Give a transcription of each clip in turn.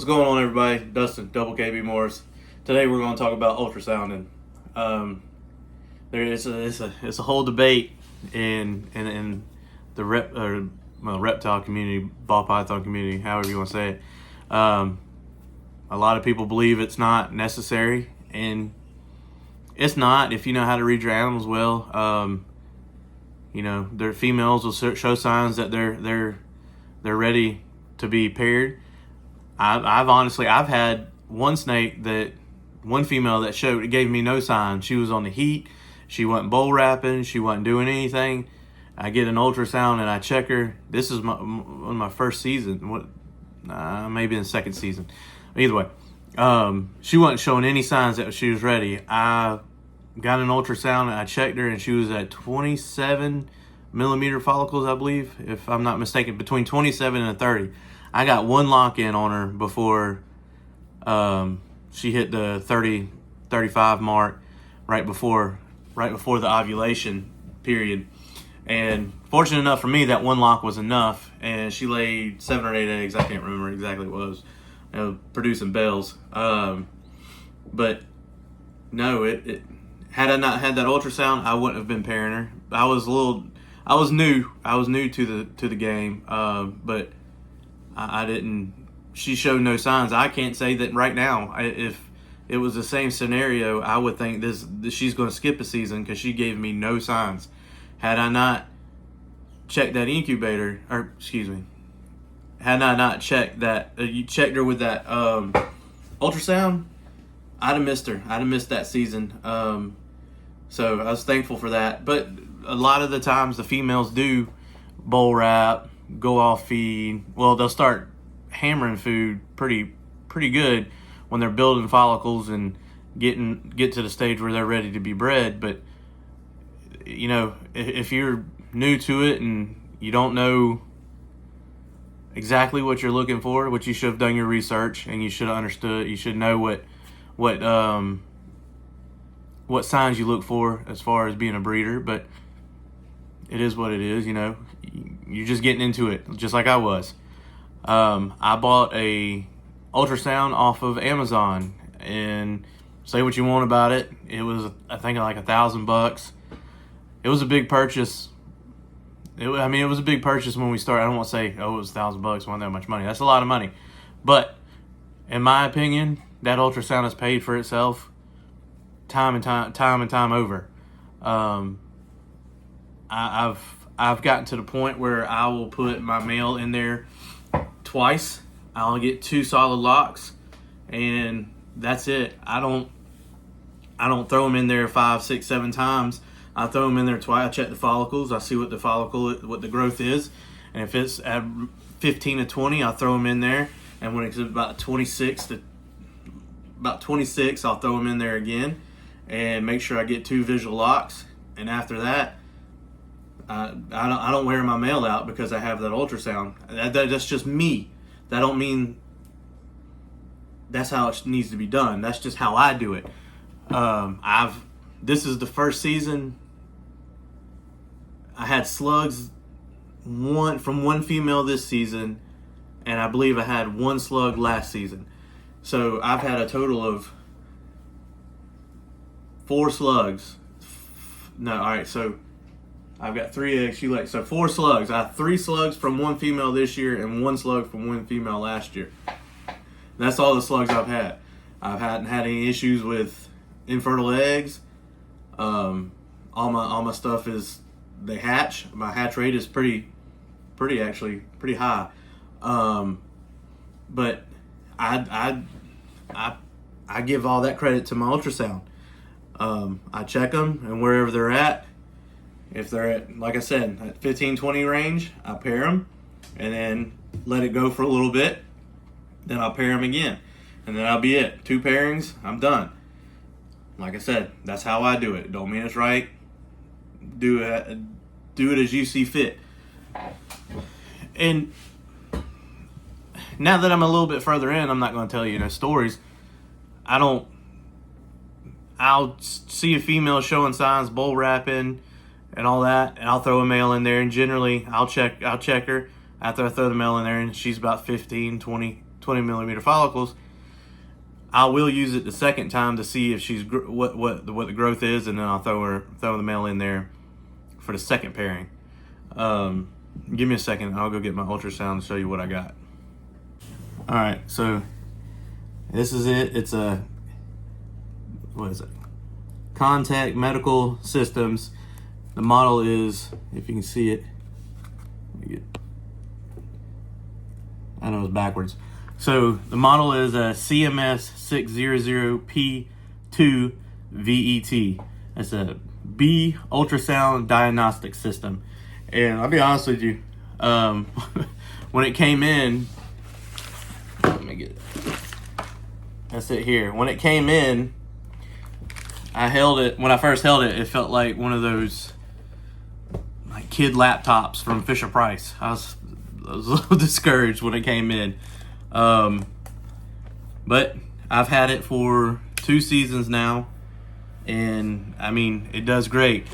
What's going on, everybody? Dustin, Double KB Morris. Today we're going to talk about ultrasounding. It's a whole debate in the reptile community, ball python community, however you want to say it. A lot of people believe it's not necessary, and it's not if you know how to read your animals well. Their females will show signs that they're ready to be paired. I've had one female that gave me no sign. She was on the heat. She wasn't bull wrapping. She wasn't doing anything. I get an ultrasound and I check her. This is one of my first season. Maybe in the second season. Either way, she wasn't showing any signs that she was ready. I got an ultrasound and I checked her, and she was at 27 millimeter follicles, I believe, if I'm not mistaken, between 27 and 30. I got one lock-in on her before she hit the 30, 35 mark, right before the ovulation period. And fortunate enough for me, that one lock was enough, and she laid 7 or 8 eggs. I can't remember exactly what it was, producing bells. But no, it had I not had that ultrasound, I wouldn't have been pairing her. I was new to the game, but I didn't. She showed no signs. I can't say that right now. If it was the same scenario, I would think she's going to skip a season because she gave me no signs. Had I not checked that incubator, had I not checked that, you checked her with that ultrasound, I'd have missed her. I'd have missed that season. So I was thankful for that. But a lot of the times the females do bull wrap, go off feed. Well, they'll start hammering food pretty good when they're building follicles and get to the stage where they're ready to be bred. But if you're new to it and you don't know exactly what you're looking for, which you should have done your research and you should have understood. You should know what signs you look for as far as being a breeder. But it is what it is. You're just getting into it, just like I was. I bought a ultrasound off of Amazon, and say what you want about it. It was, I think, like $1,000. It was a big purchase. It was a big purchase when we started. I don't want to say, it was $1,000. Wasn't that much money? That's a lot of money. But in my opinion, that ultrasound has paid for itself time and time over. I've gotten to the point where I will put my male in there twice. I'll get 2 solid locks, and that's it. I don't throw them in there 5, 6, 7 times. I throw them in there twice. I check the follicles. I see what the growth is, and if it's at 15 to 20, I'll throw them in there. And when it's about 26, I'll throw them in there again, and make sure I get 2 visual locks. And after that, I don't wear my male out because I have that ultrasound. That's just me. That don't mean that's how it needs to be done. That's just how I do it. This is the first season. I had slugs from one female this season, and I believe I had 1 slug last season. So I've had a total of 4 slugs. No, all right. So I've got 3 eggs she laid. So 4 slugs. I have 3 slugs from 1 female this year and 1 slug from 1 female last year. That's all the slugs I've had. I hadn't had any issues with infertile eggs. All my stuff is, they hatch. My hatch rate is pretty high. But I give all that credit to my ultrasound. I check them, and wherever they're at, if they're at, like I said, at 15, 20 range, I pair them, and then let it go for a little bit. Then I'll pair them again, and then that'll be it. 2 pairings, I'm done. Like I said, that's how I do it. Don't mean it's right. Do it as you see fit. And now that I'm a little bit further in, I'm not going to tell you no stories. I'll see a female showing signs, bull wrapping, and all that, and I'll throw a male in there. And generally, I'll check her after I throw the male in there, and she's about 15, 20 20 millimeter follicles, I will use it the second time to see if she's what the growth is, and then I'll throw the male in there for the second pairing. Give me a second. I'll go get my ultrasound to show you what I got. All right, so this is it. It's what is it? Contact Medical Systems. The model is, if you can see it, I know it's backwards. So the model is a CMS 600P2 VET. It's a B ultrasound diagnostic system. And I'll be honest with you, when it came in, let me get it. That's it here. When it came in, I held it. When I first held it, it felt like one of those like kid laptops from Fisher Price. I was a little discouraged when it came in. But I've had it for 2 seasons now, and I mean, it does great.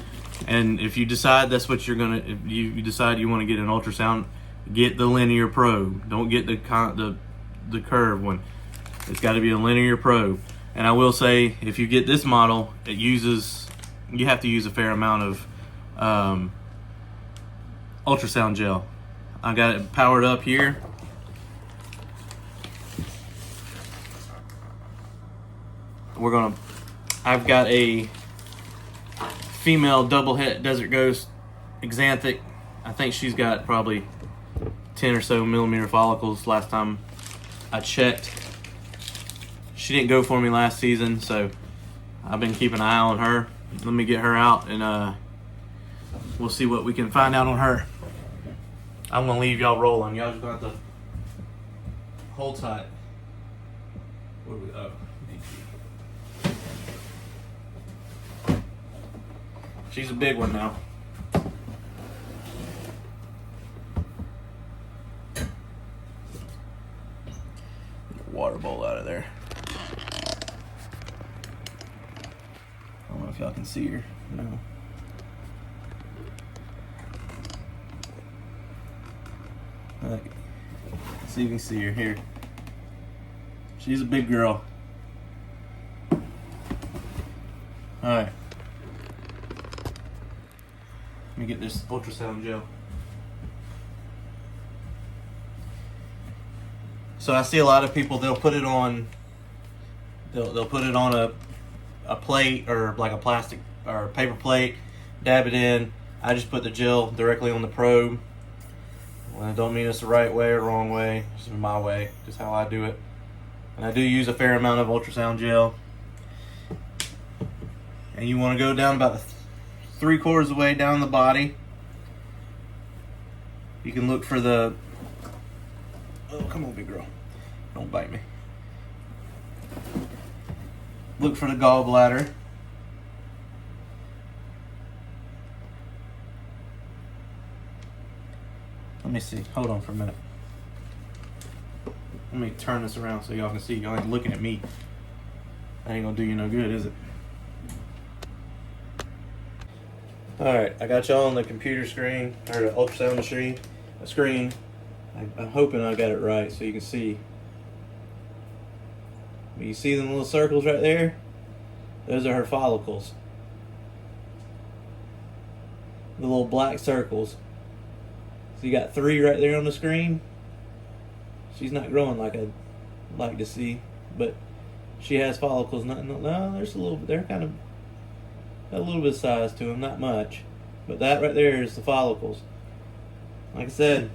And if you decide that's what you're gonna, if you decide you want to get an ultrasound, get the linear probe. Don't get the curved one. It's got to be a linear probe. And I will say, if you get this model, you have to use a fair amount of ultrasound gel. I got it powered up here. I've got a female double het Desert Ghost Xanthic. I think she's got probably 10 or so millimeter follicles last time I checked. She didn't go for me last season, so I've been keeping an eye on her. Let me get her out, and we'll see what we can find out on her. I'm gonna leave y'all rolling. Y'all just gonna have to hold tight. What do we? Oh. She's a big one now. Water bowl out of there. I don't know if y'all can see her. No. Okay. See if you can see her here. She's a big girl. Alright. Let me get this ultrasound gel. So I see a lot of people, they'll put it on a plate, or like a plastic or paper plate, dab it in. I just put the gel directly on the probe. Well, I don't mean it's the right way or wrong way, it's my way, just how I do it. And I do use a fair amount of ultrasound gel. And you want to go down about 3/4 of the way down the body. You can look for the, oh, come on, big girl, don't bite me. Look for the gallbladder. Let me see, hold on for a minute. Let me turn this around so y'all can see. Y'all ain't looking at me. That ain't gonna do you no good, is it? Alright, I got y'all on the computer screen, or the ultrasound screen. I'm hoping I got it right so you can see. You see them little circles right there? Those are her follicles. The little black circles. So you got 3 right there on the screen. She's not growing like I'd like to see, but she has follicles. No, there's a little bit. They're kind of got a little bit of size to them, not much. But that right there is the follicles. Like I said,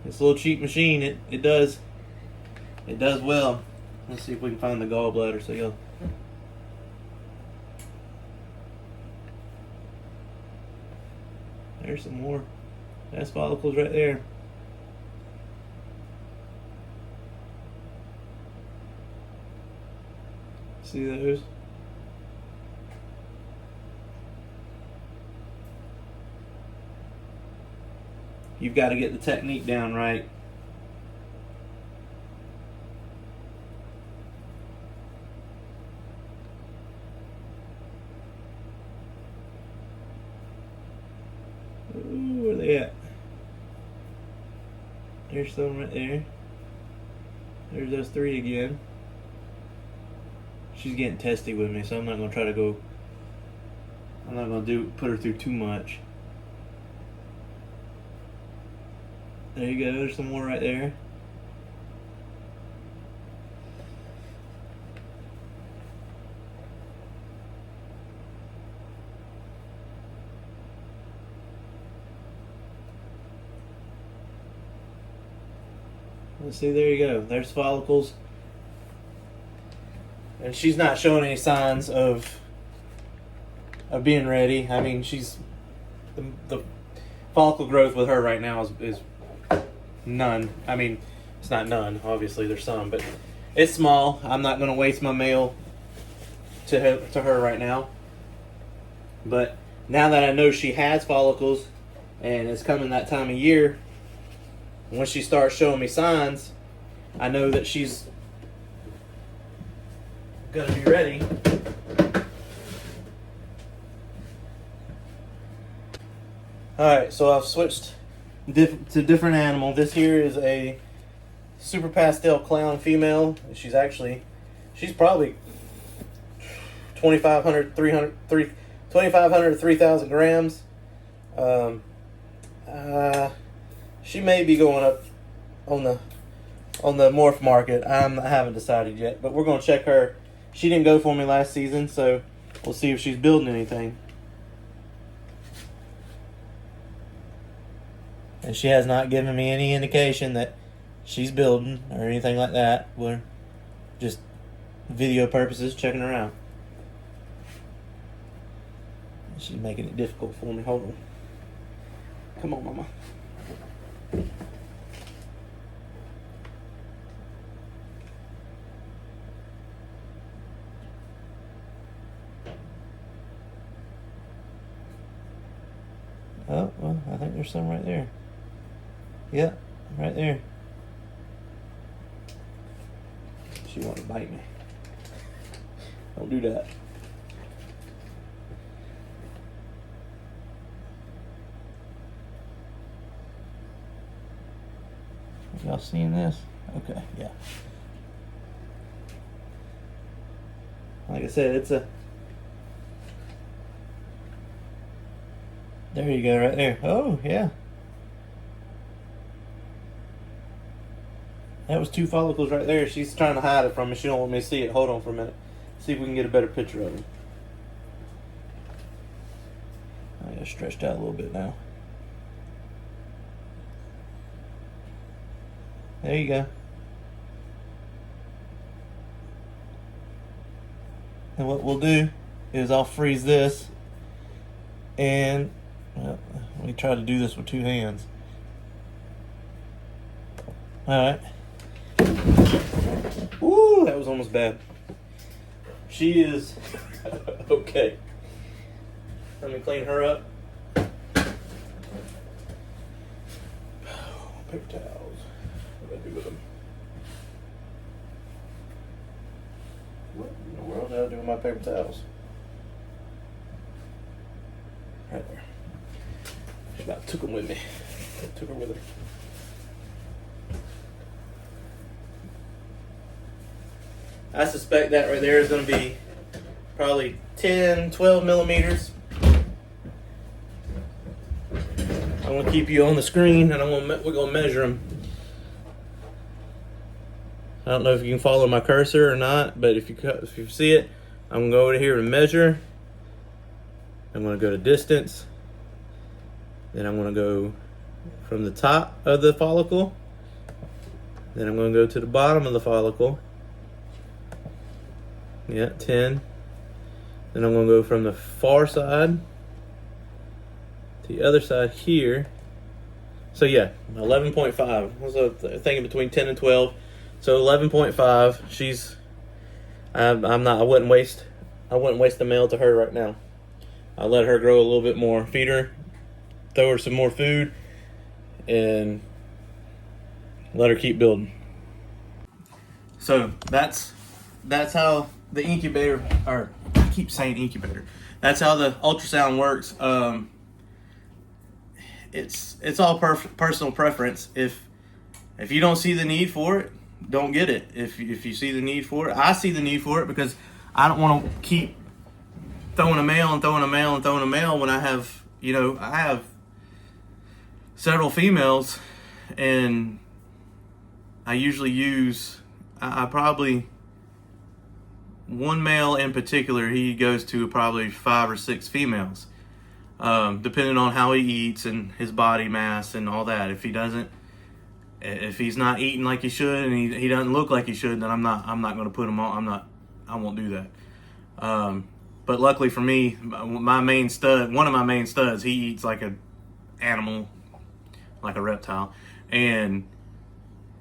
this little cheap machine, it does well. Let's see if we can find the gallbladder so y'all. There's some more. That's follicles right there. See those? You've got to get the technique down right. Ooh, where they at? There's some right there. There's those 3 again. She's getting testy with me, so I'm not gonna try to go. I'm not gonna put her through too much. There you go. There's some more right there. Let's see, there you go. There's follicles. And she's not showing any signs of being ready. I mean, the follicle growth with her right now is none. I mean, it's not none. Obviously, there's some, but it's small. I'm not going to waste my male to her right now. But now that I know she has follicles and it's coming that time of year, when she starts showing me signs, I know that she's gonna be ready. Alright, so I've switched to different animal. This here is a super pastel clown female. She's probably 2,500 to 3,000 grams. She may be going up on the morph market. I haven't decided yet, but we're going to check her. She didn't go for me last season, so we'll see if she's building anything. And she has not given me any indication that she's building or anything like that. We're just video purposes checking her out. She's making it difficult for me. Hold on. Come on, mama. Oh, well, I think there's some right there. Yeah, right there. She wanted to bite me. Don't do that. Y'all seeing this? Okay, yeah. Like I said, it's a... There you go, right there. Oh, yeah. That was 2 follicles right there. She's trying to hide it from me. She don't want me to see it. Hold on for a minute. See if we can get a better picture of it. I got stretched out a little bit now. There you go. And what we'll do is I'll freeze this, and well, let me try to do this with 2 hands. Alright. Ooh, that was almost bad. She is okay. Let me clean her up. Paper towels. What do I do with them? What in the world did I do with my paper towels? Right there. She about took them with me. Took her with her. I suspect that right there is going to be probably 10, 12 millimeters. I'm going to keep you on the screen, and we're going to measure them. I don't know if you can follow my cursor or not, but if you see it, I'm going to go over here and measure. I'm going to go to distance. Then I'm going to go from the top of the follicle. Then I'm going to go to the bottom of the follicle. Yeah, 10. Then I'm going to go from the far side to the other side here. So yeah, 11.5. I was thinking between 10 and 12. So 11.5. She's. I'm not. I wouldn't waste the male to her right now. I'll let her grow a little bit more. Feed her, throw her some more food, and let her keep building. So that's how the incubator, or I keep saying incubator. That's how the ultrasound works. It's all personal preference. If you don't see the need for it, don't get it. If you see the need for it, I see the need for it because I don't want to keep throwing a male and throwing a male and throwing a male when I have, I have several females, and I usually use, I probably, one male in particular, he goes to probably 5 or 6 females, depending on how he eats and his body mass and all that. If he's not eating like he should and he doesn't look like he should, then I'm not going to put him on. I won't do that. But luckily for me, my main stud, one of my main studs, he eats like an animal, like a reptile, and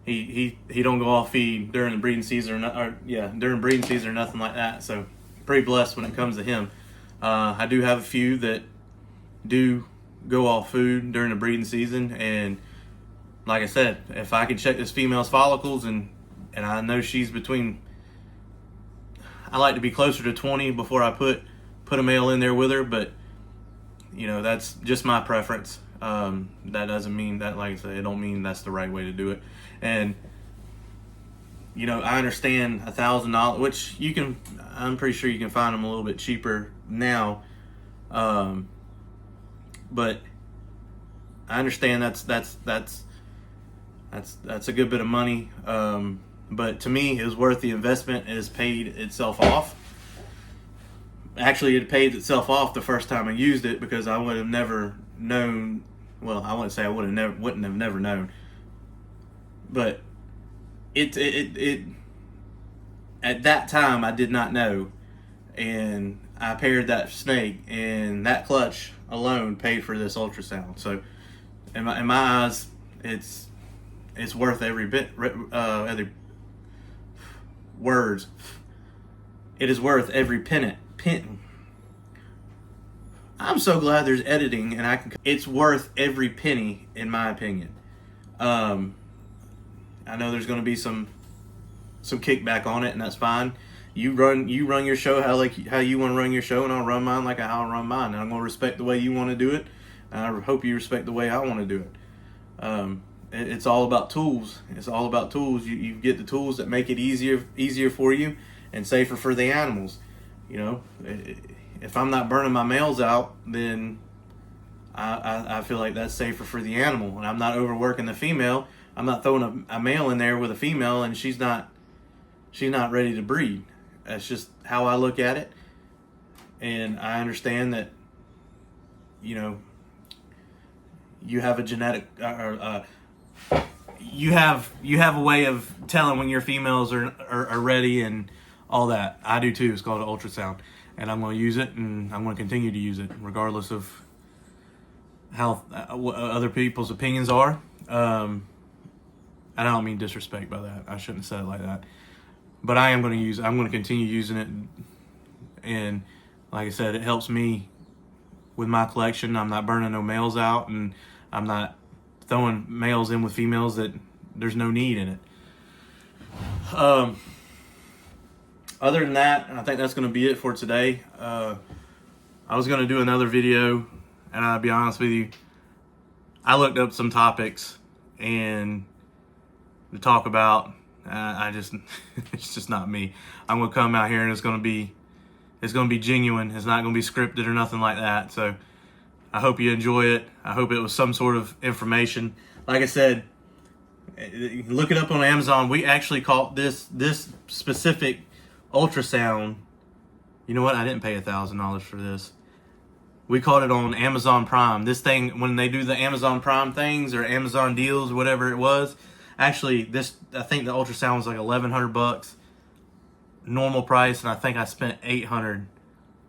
he don't go off feed during the breeding season during breeding season or nothing like that. So pretty blessed when it comes to him. I do have a few that do go off food during the breeding season, and like I said, if I can check this female's follicles and I know she's between, I like to be closer to 20 before I put a male in there with her, but that's just my preference. That doesn't mean that, like I said, it don't mean that's the right way to do it. And I understand $1,000, which I'm pretty sure you can find them a little bit cheaper now. But I understand that's a good bit of money. But to me, it was worth the investment. It has paid itself off. Actually, it paid itself off the first time I used it, because I would have never known. Well, I wouldn't say I wouldn't have never known. But it at that time I did not know, and I paired that snake, and that clutch alone paid for this ultrasound. So in my eyes, it's worth every bit. Every words. It is worth every penny. I'm so glad there's editing, and it's worth every penny, in my opinion. I know there's going to be some kickback on it, and that's fine. You run your show how you want to run your show, and I'll run mine like how I run mine. And I'm going to respect the way you want to do it, and I hope you respect the way I want to do it. It's all about tools. It's all about tools. You get the tools that make it easier for you and safer for the animals. If I'm not burning my males out, then I feel like that's safer for the animal, and I'm not overworking the female. I'm not throwing a male in there with a female, and she's not ready to breed. That's just how I look at it, and I understand that you have a genetic you have a way of telling when your females are ready and all that. I do too. It's called an ultrasound, and I'm going to use it, and I'm going to continue to use it regardless of how what other people's opinions are. I don't mean disrespect by that. I shouldn't have said it like that. But I'm going to continue using it, and like I said, it helps me with my collection. I'm not burning no males out, and I'm not throwing males in with females that there's no need in it. Other than that, I think that's going to be it for today. I was going to do another video, and I'll be honest with you, I looked up some topics and to talk about. It's just not me. I'm going to come out here, and it's going to be genuine. It's not going to be scripted or nothing like that. So I hope you enjoy it. I hope it was some sort of information. Like I said, look it up on Amazon. We actually caught this specific ultrasound. You know what? I didn't pay $1,000 for this. We caught it on Amazon Prime. This thing, when they do the Amazon Prime things or Amazon deals, whatever it was, actually, I think the ultrasound was like $1,100 normal price, and I think I spent $800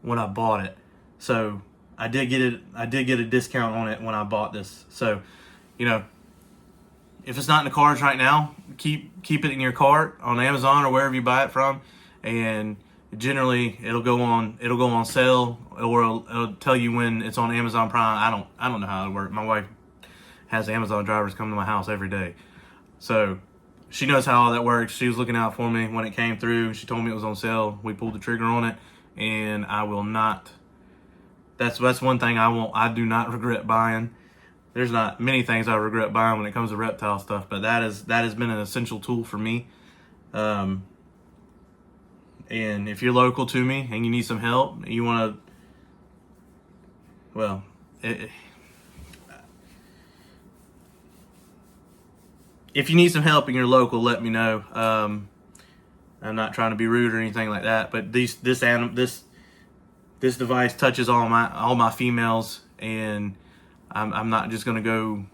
when I bought it. So I did get a discount on it when I bought this. So, if it's not in the cards right now, keep it in your cart on Amazon or wherever you buy it from, and generally it'll go on sale, or it'll tell you when it's on Amazon Prime. I don't know how it works. My wife has Amazon drivers come to my house every day, so she knows how all that works. She was looking out for me when it came through. She told me it was on sale. We pulled the trigger on it, and I will not. That's one thing I do not regret buying. there's not many things I regret buying when it comes to reptile stuff, but that has been an essential tool for me. And if you're local to me and you need some help, you want to, well, if you need some help and you're local, let me know. I'm not trying to be rude or anything like that, but this device touches all my females, and I'm not just gonna go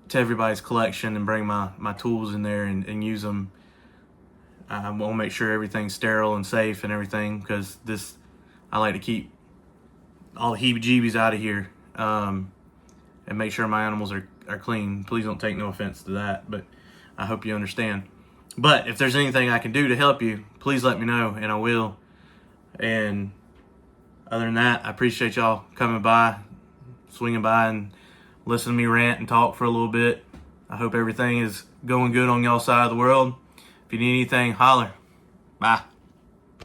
to everybody's collection and bring my tools in there and use them. I want to make sure everything's sterile and safe and everything, because I like to keep all the heebie-jeebies out of here, and make sure my animals are clean. Please don't take no offense to that, but I hope you understand. But if there's anything I can do to help you, please let me know, and I will. And other than that, I appreciate y'all coming by, swinging by, and listening to me rant and talk for a little bit. I hope everything is going good on y'all's side of the world. If you need anything, holler. Bye.